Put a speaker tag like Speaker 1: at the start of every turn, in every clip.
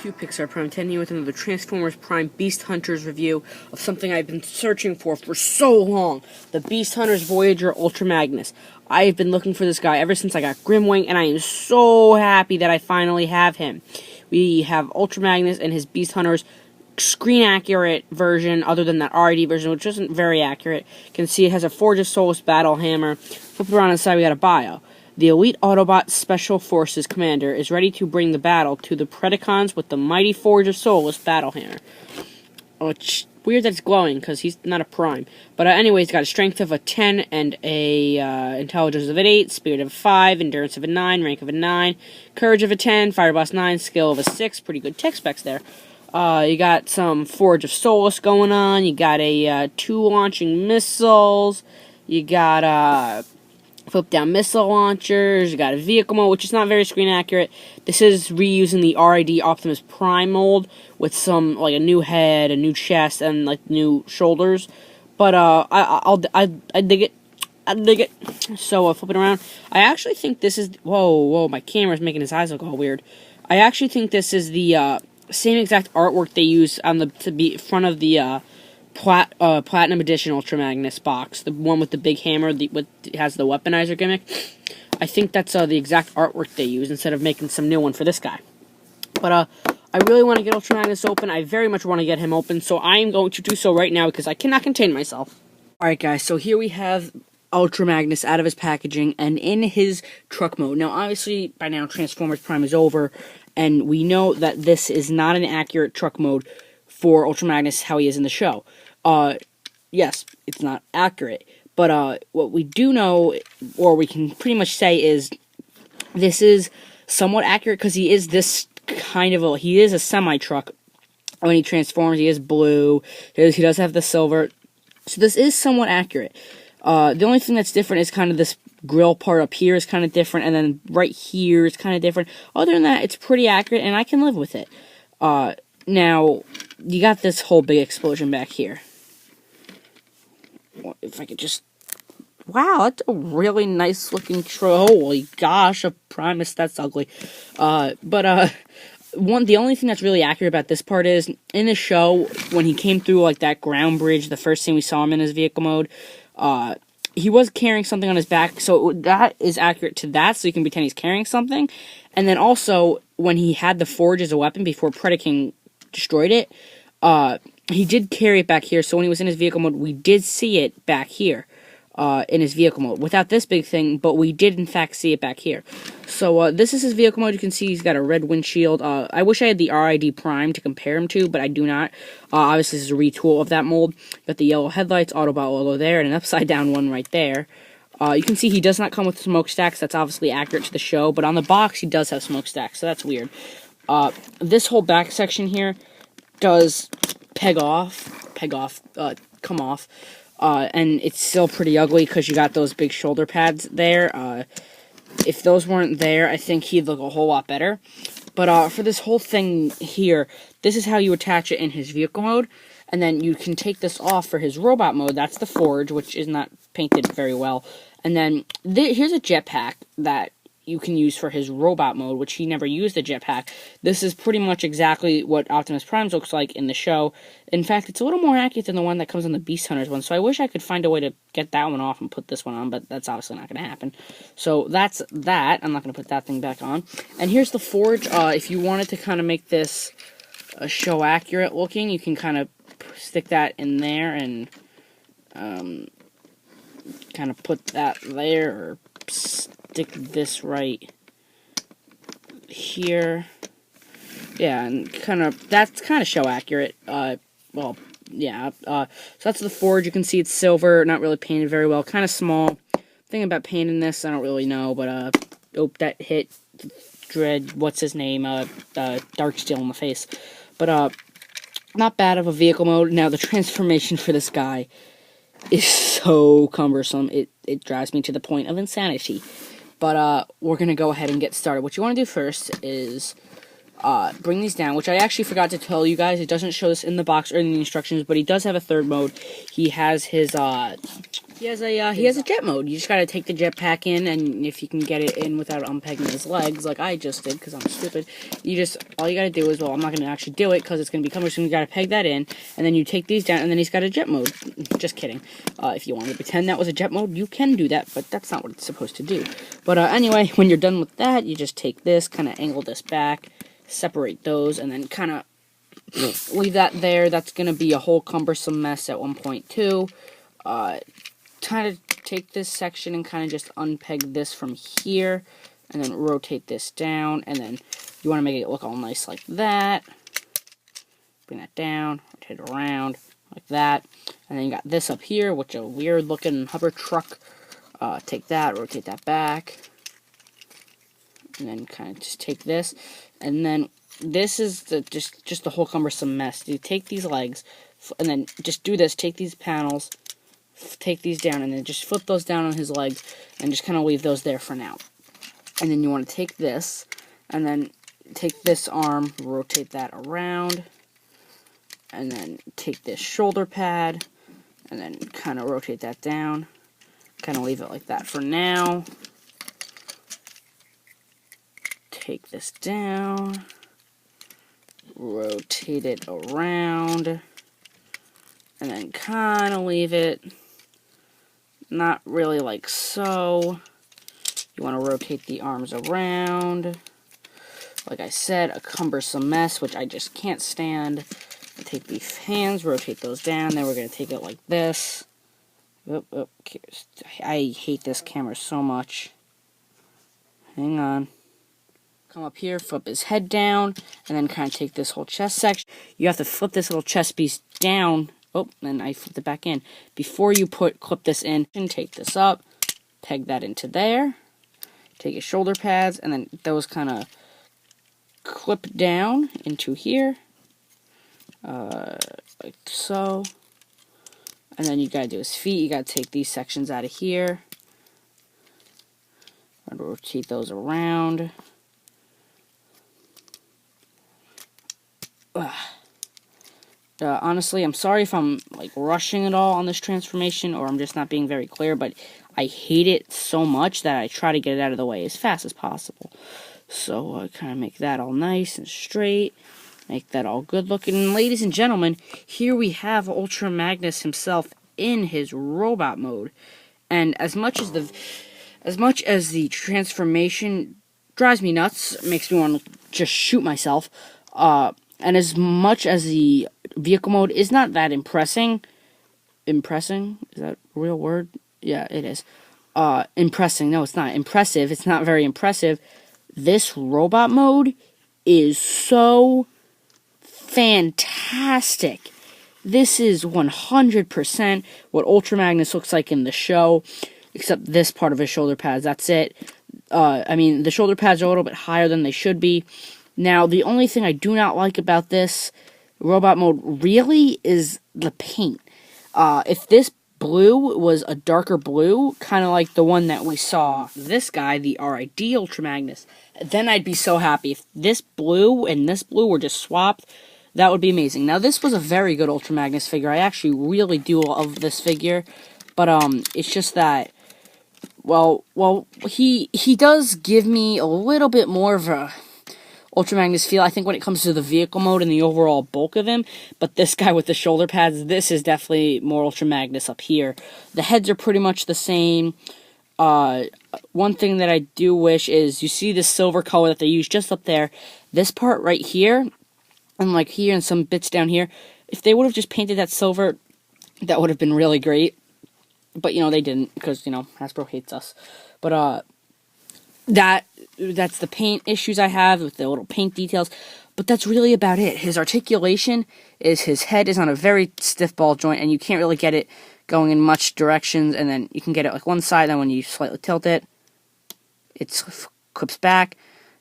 Speaker 1: to Pixar Prime 10 here with another Transformers Prime Beast Hunters review of something I've been searching for so long. The Beast Hunters Voyager Ultra Magnus. I have been looking for this guy ever since I got Grimwing, and I am so happy that I finally have him. We have Ultra Magnus and his Beast Hunters screen accurate version, other than that RID version, which isn't very accurate. You can see it has a Forge of Souls battle hammer. Flip around on the side, we got a bio. The elite Autobot Special Forces commander is ready to bring the battle to the Predacons with the mighty Forge of Souls battle hammer. Which, weird that it's glowing, because he's not a prime. But anyways, got a strength of a 10 and a intelligence of an 8, speed of a 5, endurance of a 9, rank of a 9, courage of a 10, fire blast 9, skill of a 6. Pretty good tech specs there. You got some Forge of Souls going on. You got a 2 launching missiles. You got flip-down missile launchers. You got a vehicle mode, which is not very screen accurate. This is reusing the RID Optimus Prime mold with some, like, a new head, a new chest, and, like, new shoulders. But I dig it. I dig it. So flipping around, I actually think this is whoa, my camera's making his eyes look all weird. I actually think this is the same exact artwork they use on the front of the Platinum Edition Ultra Magnus box, the one with the big hammer, has the weaponizer gimmick. I think that's the exact artwork they use instead of making some new one for this guy. But I really want to get Ultra Magnus open. I very much want to get him open, so I am going to do so right now because I cannot contain myself. Alright guys, so here we have Ultra Magnus out of his packaging and in his truck mode. Now obviously by now Transformers Prime is over, and we know that this is not an accurate truck mode for Ultra Magnus how he is in the show. Yes, it's not accurate, but what we do know, or we can pretty much say, is this is somewhat accurate because he is this kind of he is a semi-truck. When he transforms, he is blue, he does have the silver, so this is somewhat accurate. The only thing that's different is kind of this grill part up here is kind of different, and then right here is kind of different. Other than that, it's pretty accurate, and I can live with it. Now, you got this whole big explosion back here. If I could just... Wow, that's a really nice looking... Holy gosh, a Primus, that's ugly. The only thing that's really accurate about this part is, in the show, when he came through, like, that ground bridge, the first scene we saw him in his vehicle mode, he was carrying something on his back, so that is accurate to that, so you can pretend he's carrying something. And then also, when he had the Forge as a weapon before Predaking destroyed it, he did carry it back here, so when he was in his vehicle mode, we did see it back here, in his vehicle mode. Without this big thing, but we did in fact see it back here. So, this is his vehicle mode. You can see he's got a red windshield. I wish I had the RID Prime to compare him to, but I do not. Obviously, this is a retool of that mold. Got the yellow headlights, Autobot logo there, and an upside down one right there. You can see he does not come with smokestacks. That's obviously accurate to the show, but on the box, he does have smokestacks, so that's weird. This whole back section here does come off, and it's still pretty ugly because you got those big shoulder pads there. If those weren't there, I think he'd look a whole lot better. But for this whole thing here, this is how you attach it in his vehicle mode, and then you can take this off for his robot mode. That's the Forge, which is not painted very well. And then here's a jetpack that you can use for his robot mode, which he never used a jetpack. This is pretty much exactly what Optimus Prime looks like in the show. In fact, it's a little more accurate than the one that comes on the Beast Hunters one, so I wish I could find a way to get that one off and put this one on, but that's obviously not going to happen. So that's that. I'm not going to put that thing back on. And here's the Forge. If you wanted to kind of make this show accurate looking, you can kind of stick that in there and kind of put that there, or stick this right here. Yeah, and that's kind of show accurate. Well, yeah. So that's the Forge. You can see it's silver, not really painted very well, kind of small. Thing about painting this, I don't really know, but oh, that hit Dread. What's his name? Dark Steel in the face. But not bad of a vehicle mode. Now the transformation for this guy is so cumbersome. It drives me to the point of insanity. But we're going to go ahead and get started. What you want to do first is bring these down, which I actually forgot to tell you guys. It doesn't show this in the box or in the instructions, but he does have a third mode. He has his He has a jet mode. You just gotta take the jetpack in, and if you can get it in without unpegging his legs, like I just did, because I'm stupid, all you gotta do is, well, I'm not gonna actually do it, because it's gonna be cumbersome, you gotta peg that in, and then you take these down, and then he's got a jet mode. Just kidding. If you want to pretend that was a jet mode, you can do that, but that's not what it's supposed to do. But anyway, when you're done with that, you just take this, kind of angle this back, separate those, and then kind of leave that there. That's gonna be a whole cumbersome mess at one point, too. Kind of take this section and kind of just unpeg this from here, and then rotate this down, and then you want to make it look all nice like that. Bring that down, rotate it around like that, and then you got this up here, which is a weird looking hover truck. Take that, rotate that back, and then kind of just take this, and then this is just the whole cumbersome mess. You take these legs, and then just do this. Take these panels, take these down, and then just flip those down on his legs, and just kind of leave those there for now. And then you want to take this, and then take this arm, rotate that around, and then take this shoulder pad, and then kind of rotate that down, kind of leave it like that for now. Take this down, rotate it around, and then kind of leave it not really like so. You want to rotate the arms around. Like I said, a cumbersome mess, which I just can't stand. Take these hands, rotate those down, then we're going to take it like this. I hate this camera so much. Hang on. Come up here, flip his head down, and then kind of take this whole chest section. You have to flip this little chest piece down. Oh, and I flipped it back in. Before you clip this in, and take this up, peg that into there, take your shoulder pads, and then those kind of clip down into here, like so. And then you gotta do his feet. You gotta take these sections out of here, and rotate those around. Honestly, I'm sorry if I'm like rushing it all on this transformation, or I'm just not being very clear, but I hate it so much that I try to get it out of the way as fast as possible. So kind of make that all nice and straight, make that all good looking. And ladies and gentlemen, here we have Ultra Magnus himself in his robot mode. And as much as the transformation drives me nuts, makes me want to just shoot myself, and as much as the vehicle mode is not that impressing, is that a real word? Yeah, it is. Impressing, no, it's not. Impressive, it's not very impressive. This robot mode is so fantastic. This is 100% what Ultra Magnus looks like in the show, except this part of his shoulder pads, that's it. I mean, the shoulder pads are a little bit higher than they should be. Now, the only thing I do not like about this robot mode really is the paint. If this blue was a darker blue, kind of like the one that we saw this guy, the RID Ultra Magnus, then I'd be so happy. If this blue and this blue were just swapped, that would be amazing. Now, this was a very good Ultra Magnus figure. I actually really do love this figure, but it's just that, well, he does give me a little bit more of a Ultra Magnus feel, I think, when it comes to the vehicle mode and the overall bulk of him. But this guy with the shoulder pads, this is definitely more Ultra Magnus up here. The heads are pretty much the same. One thing that I do wish is, you see this silver color that they use just up there. This part right here, and like here and some bits down here, if they would have just painted that silver, that would have been really great. But, you know, they didn't, because, you know, Hasbro hates us. But, that's the paint issues I have with the little paint details, but that's really about it. His articulation is, his head is on a very stiff ball joint, and you can't really get it going in much directions, and then you can get it like one side, and when you slightly tilt it, it clips back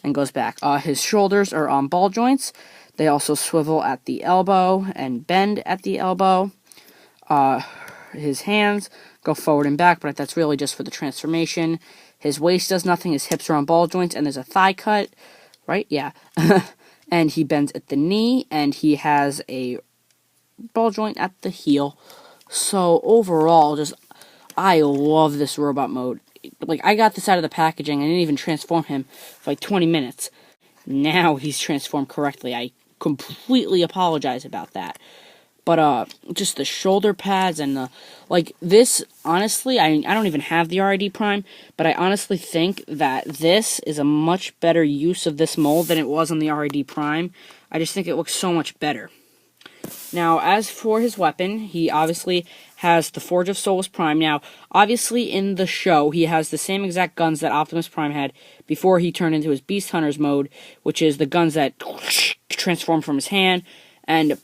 Speaker 1: and goes back. His shoulders are on ball joints. They also swivel at the elbow and bend at the elbow. His hands go forward and back, but that's really just for the transformation. His waist does nothing, his hips are on ball joints, and there's a thigh cut, right? Yeah. And he bends at the knee, and he has a ball joint at the heel. So, overall, I love this robot mode. Like, I got this out of the packaging. I didn't even transform him for like 20 minutes. Now he's transformed correctly. I completely apologize about that. But, just the shoulder pads and the, like, this, honestly, I don't even have the RID Prime, but I honestly think that this is a much better use of this mold than it was on the RID Prime. I just think it looks so much better. Now, as for his weapon, he obviously has the Forge of Solus Prime. Now, obviously, in the show, he has the same exact guns that Optimus Prime had before he turned into his Beast Hunters mode, which is the guns that transform from his hand, and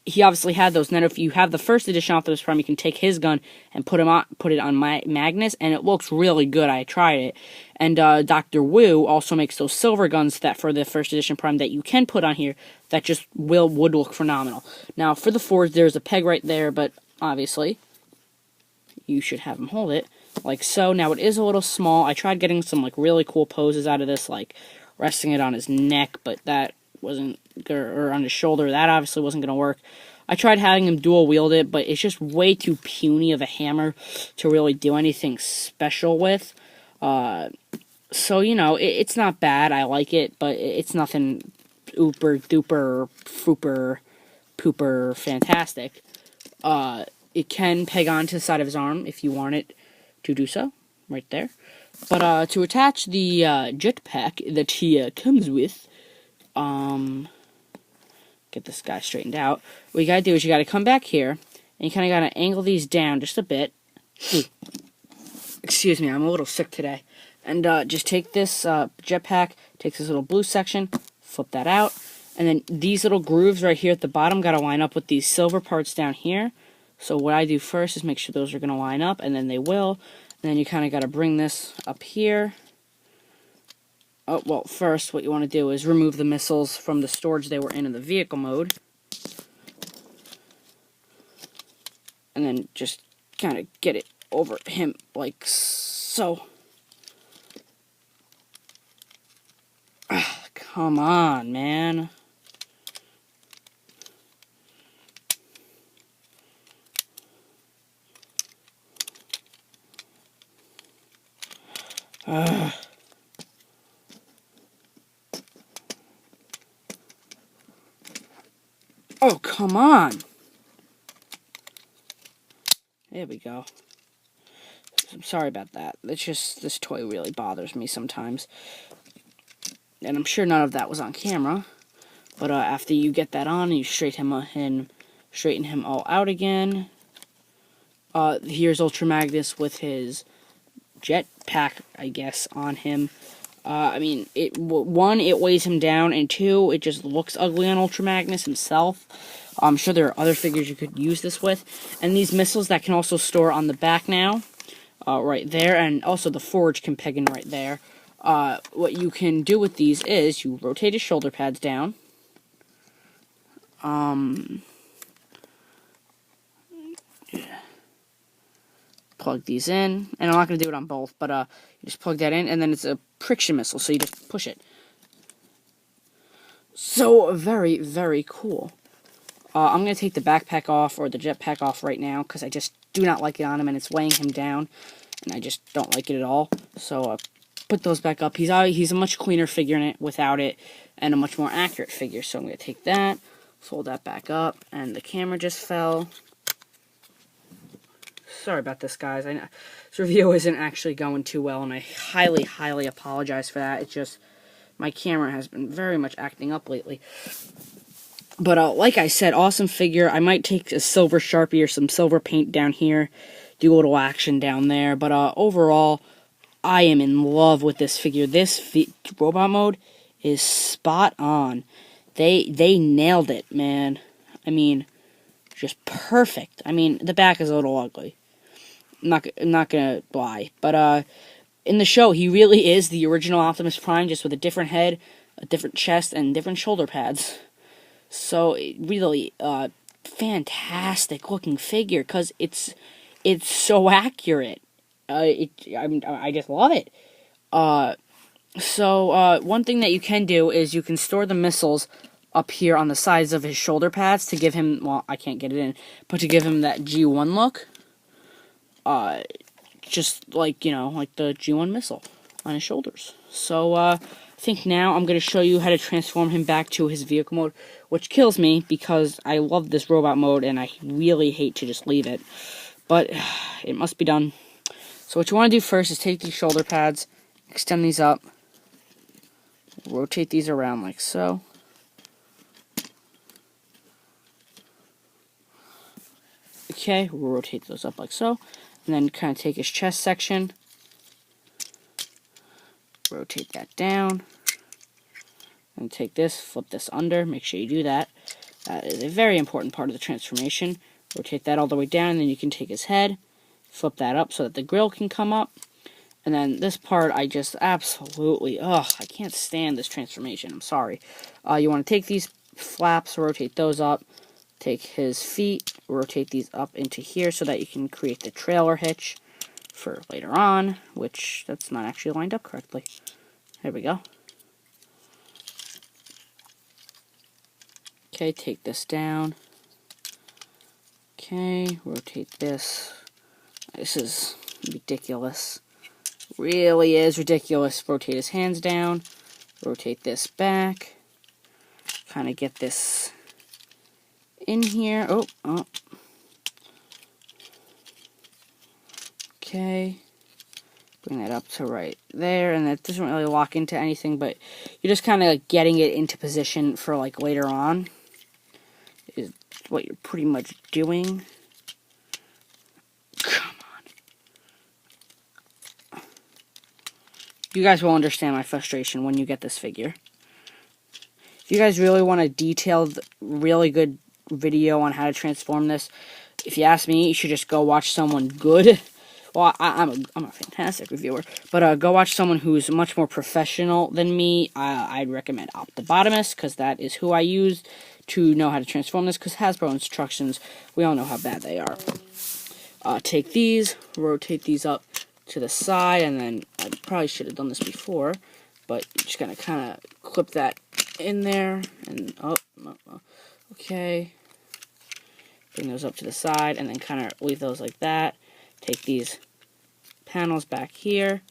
Speaker 1: he obviously had those. Now, if you have the first edition Optimus Prime, you can take his gun and put it on Magnus, and it looks really good. I tried it. And Dr. Wu also makes those silver guns that for the first edition Prime that you can put on here that just would look phenomenal. Now, for the Forge, there's a peg right there, but obviously, you should have him hold it like so. Now, it is a little small. I tried getting some like really cool poses out of this, like resting it on his neck, but that wasn't, or on his shoulder, that obviously wasn't going to work. I tried having him dual wield it, but it's just way too puny of a hammer to really do anything special with. So, you know, it's not bad, I like it, but it's nothing ooper, duper, fooper, pooper fantastic. It can peg onto the side of his arm if you want it to do so, right there. But, to attach the, jetpack that he, comes with, get this guy straightened out. What you gotta do is you gotta come back here, and you kinda gotta angle these down just a bit. Excuse me, I'm a little sick today. And, just take this, jetpack, takes this little blue section, flip that out, and then these little grooves right here at the bottom gotta line up with these silver parts down here. So what I do first is make sure those are gonna line up, and then they will. And then you kinda gotta bring this up here. Oh, well, first, what you want to do is remove the missiles from the storage they were in the vehicle mode. And then just kind of get it over him, like so. Come on, man. Oh, come on. There we go. I'm sorry about that. It's just, this toy really bothers me sometimes. And I'm sure none of that was on camera. But after you get that on, you straighten him all out again. Here's Ultra Magnus with his jetpack, I guess, on him. I mean, one, it weighs him down, and two, it just looks ugly on Ultra Magnus himself. I'm sure there are other figures you could use this with. And these missiles that can also store on the back now, right there, and also the Forge can peg in right there. What you can do with these is you rotate his shoulder pads down. Plug these in, and I'm not going to do it on both, but you just plug that in, and then it's a friction missile, so you just push it. So, very, very cool. I'm going to take the backpack off, or the jetpack off right now, because I just do not like it on him, and it's weighing him down, and I just don't like it at all. So, put those back up. He's a much cleaner figure in it without it, and a much more accurate figure. So I'm going to take that, fold that back up, and the camera just fell. Sorry about this, guys. I know this review isn't actually going too well, and I highly, highly apologize for that. It's just, my camera has been very much acting up lately. But, like I said, awesome figure. I might take a silver Sharpie or some silver paint down here, do a little action down there. But, overall, I am in love with this figure. This robot mode is spot on. They nailed it, man. I mean, just perfect. I mean, the back is a little ugly. I'm not gonna lie. But, in the show, he really is the original Optimus Prime, just with a different head, a different chest, and different shoulder pads. So, really, fantastic looking figure, because it's so accurate. I just love it. So, one thing that you can do is you can store the missiles up here on the sides of his shoulder pads to give him, well, I can't get it in, but to give him that G1 look. just like, like the G1 missile on his shoulders. So, I think now I'm going to show you how to transform him back to his vehicle mode, which kills me because I love this robot mode and I really hate to just leave it. But it must be done. So what you want to do first is take these shoulder pads, extend these up, rotate these around like so. Okay, we'll rotate those up like so. And then kind of take his chest section, rotate that down, and take this, flip this under, make sure you do that. That is a very important part of the transformation. Rotate that all the way down, and then you can take his head, flip that up so that the grill can come up. And then this part, I just absolutely, I can't stand this transformation. I'm sorry. You want to take these flaps, rotate those up, take his feet, rotate these up into here so that you can create the trailer hitch for later on, which that's not actually lined up correctly. There we go. Okay, take this down. Okay, rotate this. This is ridiculous. Really is ridiculous. Rotate his hands down. Rotate this back. Kind of get this in here. Oh. Okay. Bring that up to right there. And that doesn't really lock into anything, but you're just kind of getting it into position for like later on. Is what you're pretty much doing. Come on. You guys will understand my frustration when you get this figure. If you guys really want a detailed, really good video on how to transform this, if you ask me, you should just go watch someone good. Well, I'm a fantastic reviewer, but go watch someone who's much more professional than me. I'd recommend Optibotimus, because that is who I use to know how to transform this, because Hasbro instructions, we all know how bad they are. Take these, rotate these up to the side, and then I probably should have done this before, but you're just going to kind of clip that in there, and okay. Bring those up to the side, and then kind of leave those like that. Take these panels back here,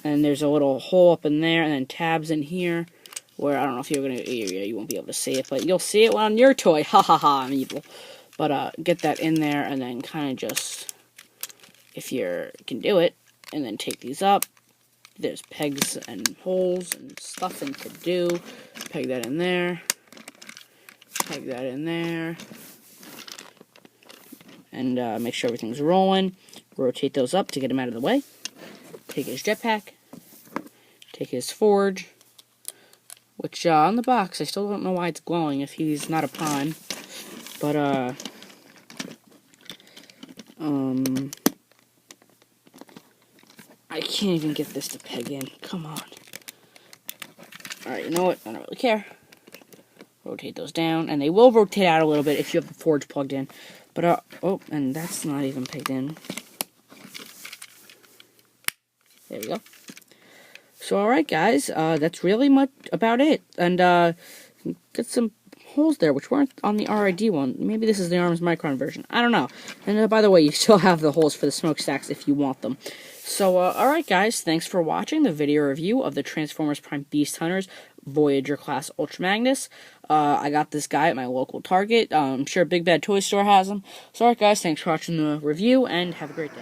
Speaker 1: and there's a little hole up in there, and then tabs in here, where I don't know if you're gonna, you won't be able to see it, but you'll see it on your toy. Ha ha ha! I'm evil. But get that in there, and then kind of just, if you can do it, and then take these up. There's pegs and holes and stuffing to do. Peg that in there. Peg that in there. And make sure everything's rolling. Rotate those up to get him out of the way. Take his jetpack. Take his forge. Which, on the box, I still don't know why it's glowing if he's not a prime. But, I can't even get this to peg in. Come on. Alright, you know what? I don't really care. Rotate those down. And they will rotate out a little bit if you have the forge plugged in. But, and that's not even pegged in. There we go. So, alright guys, that's really much about it. And, get some holes there, which weren't on the RID one. Maybe this is the Arms Micron version. I don't know. And, by the way, you still have the holes for the smokestacks if you want them. So, alright guys, thanks for watching the video review of the Transformers Prime Beast Hunters Voyager class Ultra Magnus. I got this guy at my local Target. I'm sure Big Bad Toy Store has them. So, alright guys, thanks for watching the review, and have a great day.